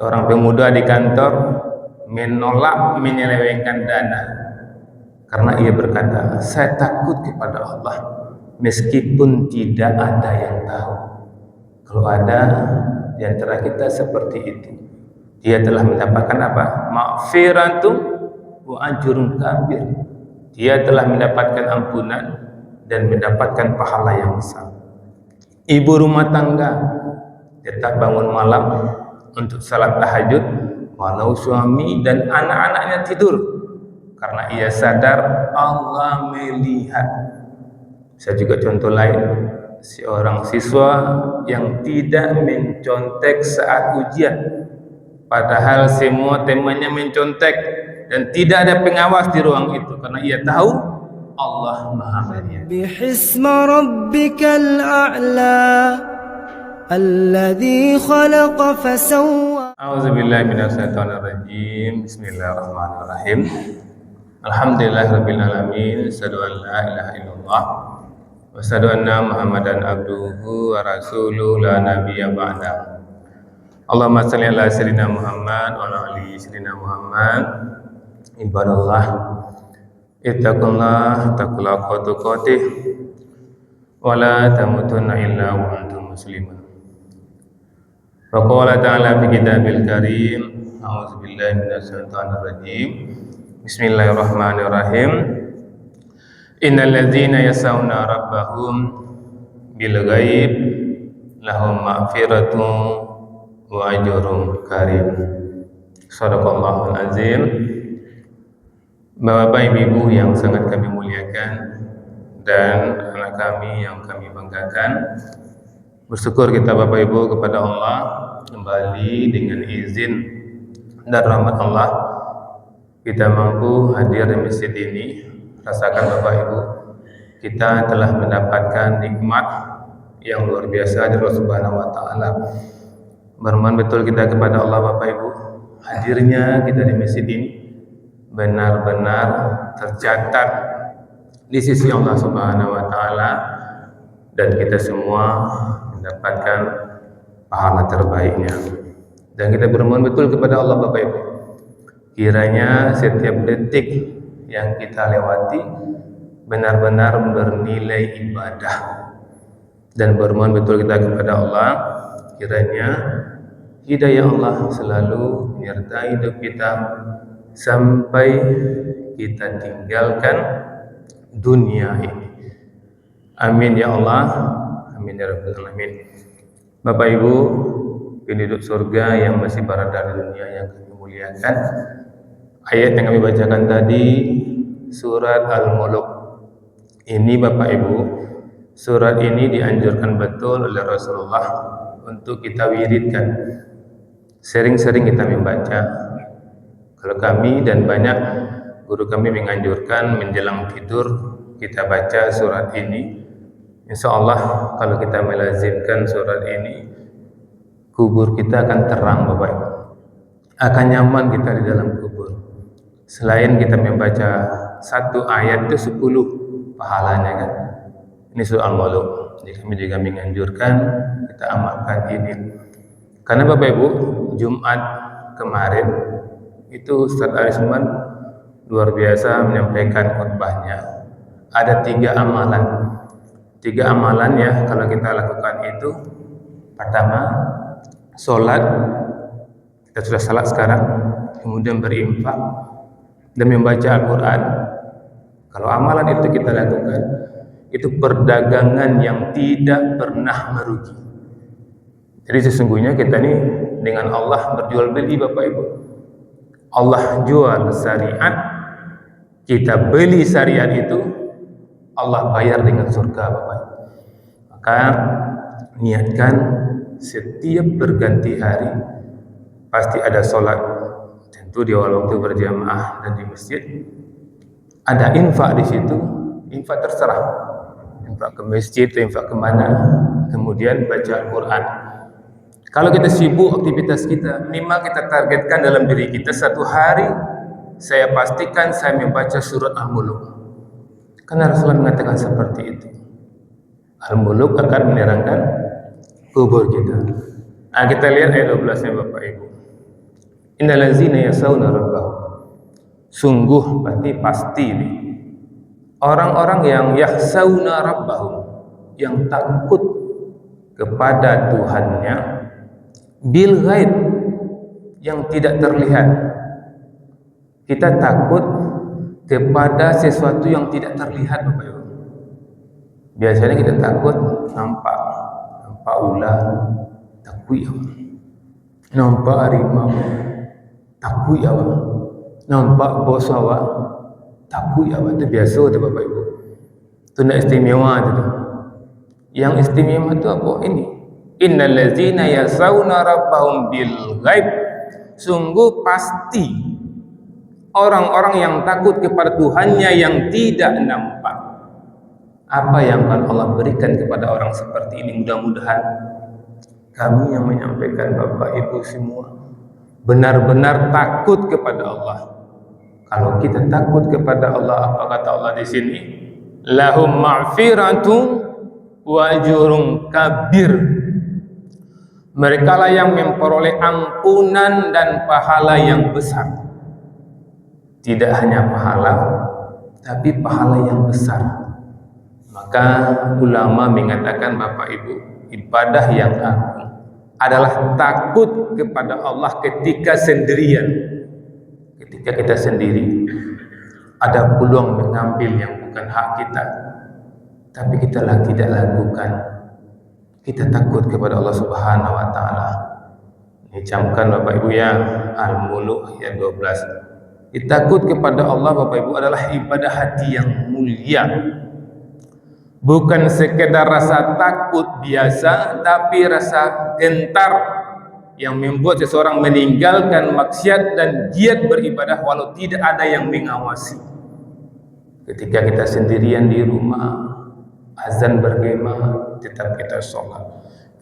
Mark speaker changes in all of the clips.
Speaker 1: Seorang pemuda di kantor menolak menyelewengkan dana karena ia berkata, saya takut kepada Allah meskipun tidak ada yang tahu. Kalau ada di antara kita seperti itu, dia telah mendapatkan apa? Maghfiratum wa ajrun kabir. Dia telah mendapatkan ampunan dan mendapatkan pahala yang besar. Ibu rumah tangga tetap bangun malam untuk salat tahajud walau suami dan anak-anaknya tidur, karena ia sadar Allah melihat. Saya juga contoh lain, seorang siswa yang tidak mencontek saat ujian, padahal semua temannya mencontek dan tidak ada pengawas di ruang itu, karena ia tahu Allah Maha melihat.
Speaker 2: Bihisma rabbikal a'la alladzi khalaqa fasawwa.
Speaker 1: A'udzubillahi minasyaitonirrajim. Bismillahirrahmanirrahim. Alhamdulillahirabbil alamin. Asyhadu an la ilaha illallah wa asyhadu anna Muhammadan abduhu wa rasuluhu la nabiyya ba'da. Allahumma shalli ala sayyidina Muhammad wa ala ali sayyidina Muhammad. Ibadallah, ittaqullah taqwa tuqatih wa la tamutunna illa wa antum muslimun. Wa qala ta'ala fi kitabil karim, a'udzu billahi minasyaitonir rajim. Bismillahirrahmanirrahim. Innal ladzina yasawna rabbahum bil ghaib lahum maghfiratun wa ajrun karim. Shadaqallahul azim. Bapak Ibu yang sangat kami muliakan dan anak kami yang kami banggakan, bersyukur kita Bapak Ibu kepada Allah kembali dengan izin dan rahmat Allah kita mampu hadir di masjid ini. Rasakan Bapak Ibu, kita telah mendapatkan nikmat yang luar biasa dari Allah Subhanahu wa taala. Bermohon betul kita kepada Allah Bapak Ibu, hadirnya kita di masjid ini benar-benar tercatat di sisi Allah Subhanahu wa taala dan kita semua mendapatkan pahala terbaiknya. Dan kita bermohon betul kepada Allah Bapak Ibu, kiranya setiap detik yang kita lewati benar-benar bernilai ibadah, dan bermohon betul kita kepada Allah kiranya hidayah Allah selalu menyertai hidup kita sampai kita tinggalkan dunia ini. Amin ya Allah, amin ya rabbal alamin. Bapak Ibu penduduk surga yang masih berada di dunia yang kami muliakan, ayat yang kami bacakan tadi surat Al-Mulk ini Bapak Ibu, surat ini dianjurkan betul oleh Rasulullah untuk kita wiridkan, sering-sering kita membaca. Kalau kami dan banyak guru kami menganjurkan menjelang tidur kita baca surat ini. Insya Allah kalau kita melazimkan surat ini, kubur kita akan terang Bapak Ibu, akan nyaman kita di dalam kubur. Selain kita membaca satu ayat itu 10 pahalanya kan. Ini surah Al-Mulk. Jadi kami juga menganjurkan kita amalkan ini. Karena Bapak Ibu, Jumat kemarin itu Ustaz Arisman luar biasa menyampaikan khutbahnya. Ada 3 amalan. 3 amalan ya kalau kita lakukan itu. Pertama, sholat. Kita sudah salat sekarang. Kemudian berinfak dan membaca Al-Quran. Kalau amalan itu kita lakukan, itu perdagangan yang tidak pernah merugi. Jadi sesungguhnya kita ini dengan Allah berjual beli Bapak Ibu. Allah jual syariat, kita beli syariat itu, Allah bayar dengan surga Bapak Ibu. Maka niatkan setiap berganti hari pasti ada sholat, tentu di awal waktu berjamaah dan di masjid. Ada infak di situ, infak terserah, infak ke masjid, infak kemana, kemudian baca Al-Quran. Kalau kita sibuk aktivitas kita, minimal kita targetkan dalam diri kita 1 hari, saya pastikan saya membaca surat Al-Mulk. Karena Rasulullah mengatakan seperti itu. Al-Mulk akan menerangkan kubur kita. Nah, kita lihat ayat 12-nya Bapak Ibu. Innallazina yasawna rabbahum. Sungguh, berarti pasti ini. Orang-orang yang yahsauna rabbahum, yang takut kepada Tuhannya, bil ghaib, yang tidak terlihat. Kita takut kepada sesuatu yang tidak terlihat, Bapak Ibu. Biasanya kita takut nampak ular, takut ya. Nampak harimau, takut ya. Nampak bos awak, takut ya. Itu biasa tu Bapak Ibu. Itu nak istimewa tu. Yang istimewa tu apa? Ini. Innallazina yasawna rabbahum bil ghaib. Sungguh pasti orang-orang yang takut kepada Tuhannya yang tidak nampak. Apa yang akan Allah berikan kepada orang seperti ini? Mudah-mudahan kami yang menyampaikan, Bapak Ibu semua, benar-benar takut kepada Allah. Kalau kita takut kepada Allah, apa kata Allah di sini? Lahum ma'firatun wa ajrun kabir. Merekalah yang memperoleh ampunan dan pahala yang besar. Tidak hanya pahala, tapi pahala yang besar. Maka ulama mengatakan, Bapak Ibu, ibadah yang agung adalah takut kepada Allah ketika sendirian. Ketika kita sendiri, ada peluang mengambil yang bukan hak kita, tapi kita tidak lakukan. Kita takut kepada Allah Subhanahu wa taala. Dicamkan Bapak Ibu ya, Al-Mulk ayat 12. Takut kepada Allah, Bapak Ibu, adalah ibadah hati yang mulia. Bukan sekedar rasa takut biasa, tapi rasa gentar yang membuat seseorang meninggalkan maksiat dan giat beribadah walau tidak ada yang mengawasi. Ketika kita sendirian di rumah, azan bergema, tetap kita sholat.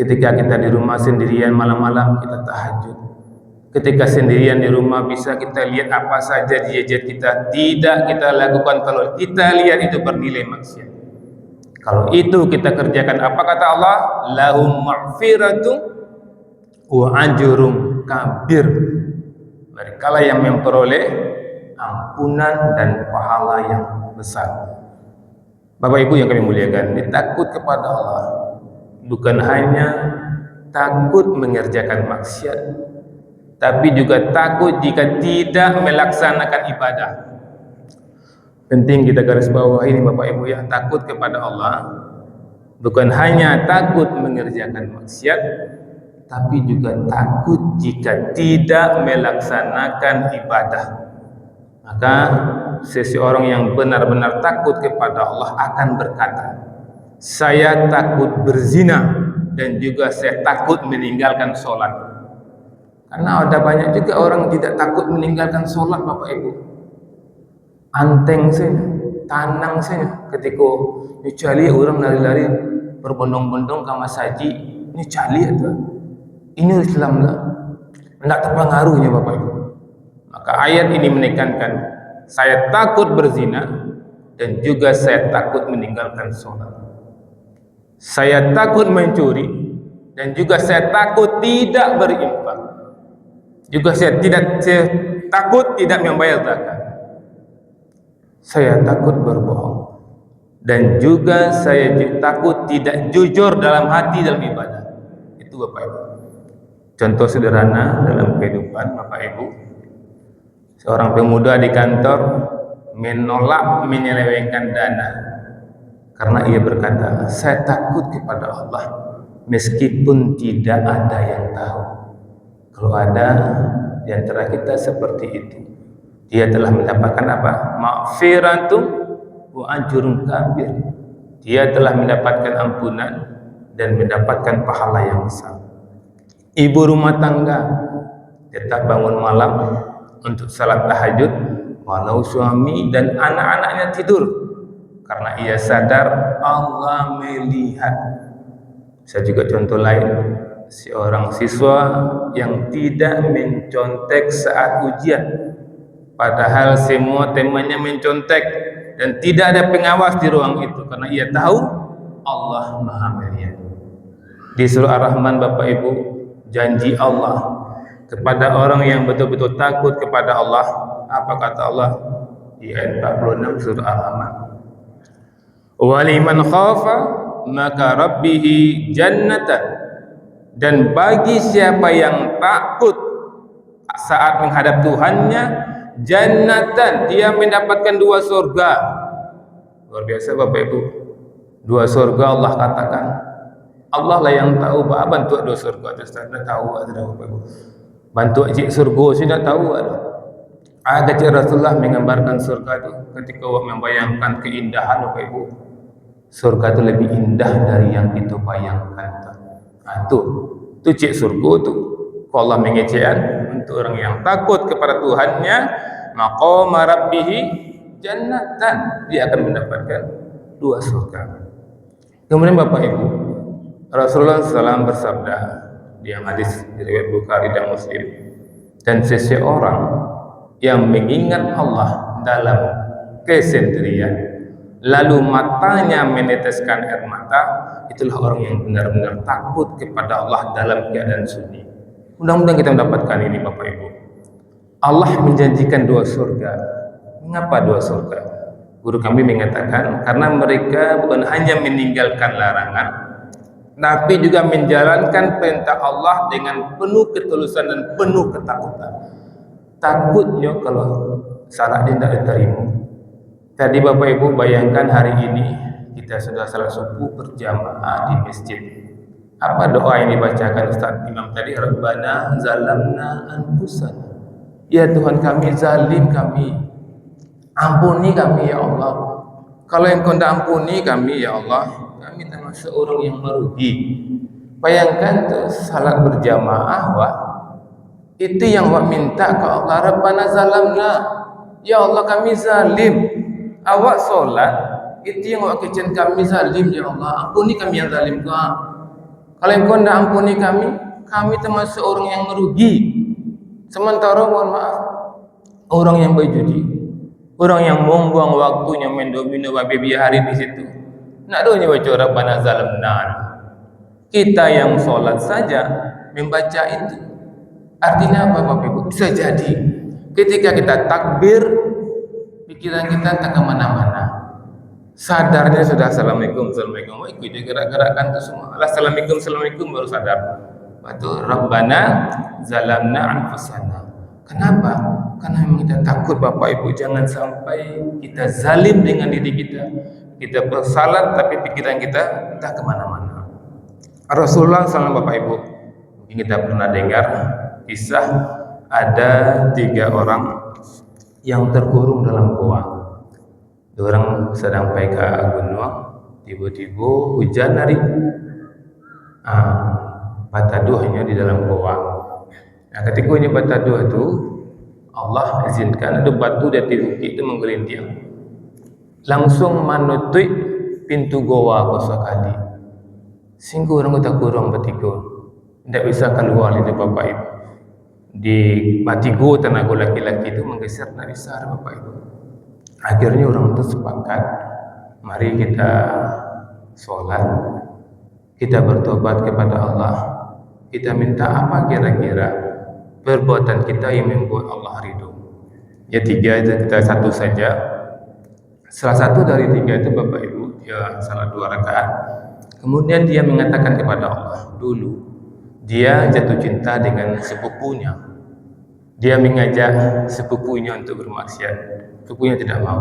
Speaker 1: Ketika kita di rumah sendirian malam-malam, kita tahajud. Ketika sendirian di rumah, bisa kita lihat apa saja gadget kita, tidak kita lakukan. Kalau kita lihat itu bernilai maksiat. Kalau itu kita kerjakan, apa kata Allah? Lahum ma'firatun wa ajrun kabir. Merekalah yang memperoleh ampunan dan pahala yang besar. Bapak Ibu yang kami muliakan, takut kepada Allah bukan hanya takut mengerjakan maksiat, tapi juga takut jika tidak melaksanakan ibadah. Penting kita garis bawah ini, Bapak Ibu ya, takut kepada Allah bukan hanya takut mengerjakan maksiat, tapi juga takut jika tidak melaksanakan ibadah. Maka seseorang yang benar-benar takut kepada Allah akan berkata, saya takut berzina dan juga saya takut meninggalkan sholat. Karena ada banyak juga orang tidak takut meninggalkan sholat, Bapak Ibu. Anteng saja, tanang saja. Ketika ini cali orang lari-lari berbondong-bondong ke masjid, ini cali itu. Ini Islam lah. Tidak terpengaruhnya, Bapak Ibu. Maka ayat ini menekankan, saya takut berzina dan juga saya takut meninggalkan sholat. Saya takut mencuri dan juga saya takut tidak berinfak. Juga saya takut tidak membayar zakat. Saya takut berbohong dan juga saya takut tidak jujur dalam hati dalam ibadah. Itu Bapak Ibu. Contoh sederhana dalam kehidupan Bapak Ibu. Seorang pemuda di kantor menolak menyelewengkan dana karena ia berkata, saya takut kepada Allah meskipun tidak ada yang tahu. Kalau ada di antara kita seperti itu, dia telah mendapatkan apa? Ma'firatun wa ajrun kabir. Dia telah mendapatkan ampunan dan mendapatkan pahala yang besar. Ibu rumah tangga tetap bangun malam untuk salat tahajud walau suami dan anak-anaknya tidur, karena ia sadar Allah melihat. Saya juga contoh lain, seorang siswa yang tidak mencontek saat ujian, padahal semua temannya mencontek dan tidak ada pengawas di ruang itu, karena ia tahu Allah Maha melihat. Di surah Ar-Rahman, Bapak Ibu, janji Allah kepada orang yang betul-betul takut kepada Allah. Apa kata Allah di ayat 46 surah Al-Rahman? Waliman khafa maka rabbihi jannatan, dan bagi siapa yang takut saat menghadap Tuhannya, jannatan, dia mendapatkan 2 surga. Luar biasa Bapak Ibu, 2 surga Allah katakan. Allah lah yang tahu apa bentuk 2 surga itu. Sudah tahu ada Bapak Ibu. Bentuk surga sudah tahu ada. Kecil Rasulullah menggambarkan surga itu ketika membayangkan keindahan Bapak Ibu. Surga itu lebih indah dari yang kita bayangkan. Itu cik surga itu. Kalau Allah mengejekkan untuk orang yang takut kepada Tuhannya, maqama rabbihi jannatan, dia akan mendapatkan 2 surga. Kemudian Bapak Ibu, Rasulullah SAW bersabda di hadis riwayat Bukhari dan Muslim, dan seseorang yang mengingat Allah dalam kesendirian, lalu matanya meneteskan air mata, itulah orang yang benar-benar takut kepada Allah dalam keadaan sunyi. Mudah-mudahan kita mendapatkan ini Bapak Ibu. Allah menjanjikan 2 surga. Mengapa 2 surga? Guru kami mengatakan karena mereka bukan hanya meninggalkan larangan, tapi juga menjalankan perintah Allah dengan penuh ketulusan dan penuh ketakutan. Takutnya kalau salatnya tidak diterima. Tadi Bapak Ibu bayangkan hari ini kita sudah salat subuh berjamaah di masjid. Apa doa yang dibacakan Ustaz Imam tadi? Rabbana zalamna anfusana. Ya Tuhan kami zalim kami. Ampuni kami ya Allah. Kalau Engkau tidak ampuni kami ya Allah, kami termasuk orang yang merugi. Bayangkan tuh salat berjamaah wah. Itu yang wak minta ke Allah. Rabbana zalamna. Ya Allah kami zalim. Awak solat, itu yang wak kecen kami zalim ya Allah. Ampuni kami yang zalim kau. Kalau Engkau tidak ampuni kami termasuk orang yang merugi. Sementara mohon maaf, orang yang berjudi, orang yang membuang waktunya mendomino babi hari di situ. Nak doanya baca Rabbana zalamna. Kita yang solat saja membaca itu. Artinya apa Bapak Ibu? Bisa jadi ketika kita takbir, pikiran kita tak kemana-mana. Sadarnya sudah assalamualaikum, assalamualaikum. Kita gerak-gerakkan itu semua. Assalamualaikum, assalamualaikum baru sadar. Betul. Rabbana zalamna anfusana. Kenapa? Karena memang kita takut Bapak Ibu, jangan sampai kita zalim dengan diri kita. Kita bersalat tapi pikiran kita entah kemana-mana. Rasulullah SAW Bapak Ibu, mungkin kita pernah dengar kisah ada 3 orang yang terkurung dalam goa. Orang sedang pergi ke gunung, tiba-tiba hujan hari, bataduhnya di dalam goa. Nah, ketika ini bataduh itu, Allah izinkan ada batu dari bukit itu menggelintir, langsung menutup pintu goa kosakali. Sehingga orang kita kurang bertiga, tidak bisa keluar dari Bapak Ibu. Di batigo tenaga laki-laki itu menggeser, tidak bisa Bapak Ibu. Akhirnya orang itu sepakat, mari kita sholat, kita bertobat kepada Allah, kita minta apa kira-kira perbuatan kita yang membuat Allah ridho. Ya 3 itu kita satu saja. Salah satu dari 3 itu Bapak Ibu, dia salat 2 rakaat. Kemudian dia mengatakan kepada Allah, dulu dia jatuh cinta dengan sepupunya. Dia mengajak sepupunya untuk bermaksiat. Sepupunya tidak mau,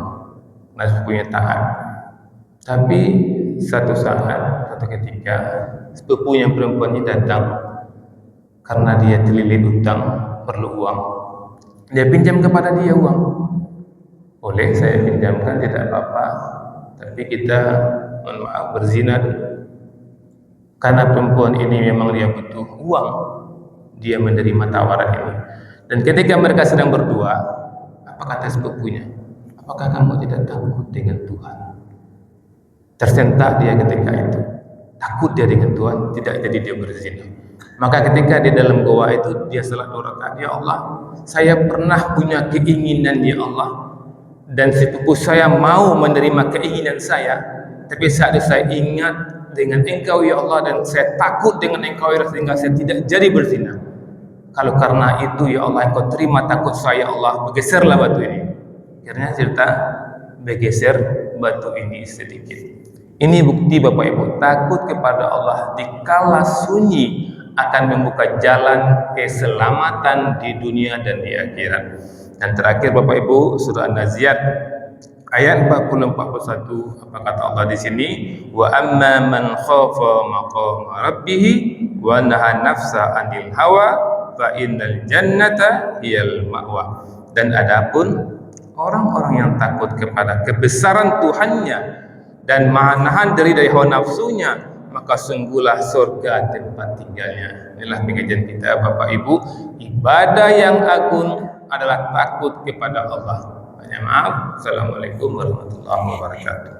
Speaker 1: karena sepupunya taat. Tapi satu saat, satu ketika, sepupunya perempuan ini datang karena dia terlilit utang, perlu uang. Dia pinjam kepada dia uang. Boleh saya pinjamkan, tidak apa-apa. Tapi kita, mohon maaf, berzina dulu. Karena perempuan ini memang dia butuh uang, dia menerima tawaran ini. Dan ketika mereka sedang berdua, apa kata sepupunya? Apakah kamu tidak takut dengan Tuhan? Tersentak dia ketika itu. Takut dia dengan Tuhan, tidak jadi dia berzina. Maka ketika di dalam goa itu dia salat 2 rakaat, ya Allah, saya pernah punya keinginan ya Allah, dan sepupu saya mau menerima keinginan saya, tapi saat itu saya ingat dengan Engkau ya Allah, dan saya takut dengan Engkau ya Allah, sehingga saya tidak jadi berzina. Kalau karena itu ya Allah engkau terima takut saya Allah, bergeserlah batu ini. Akhirnya cerita bergeser batu ini sedikit. Ini bukti Bapak Ibu, takut kepada Allah dikala sunyi akan membuka jalan keselamatan di dunia dan di akhirat. Dan terakhir Bapak Ibu, surah An-Naziat ayat 40-41, apa kata Allah di sini? Wa amma man khafa maqama rabbih wa naha nafsa 'anil hawa fa innal jannata hiyal ma'wa. Dan adapun orang-orang yang takut kepada kebesaran Tuhannya dan menahan diri dari hawa nafsunya, maka sungguhlah surga tempat tinggalnya. Inilah pengajian kita Bapak Ibu. Ibadah yang agung adalah takut kepada Allah. Banyak maaf. Assalamualaikum warahmatullahi wabarakatuh.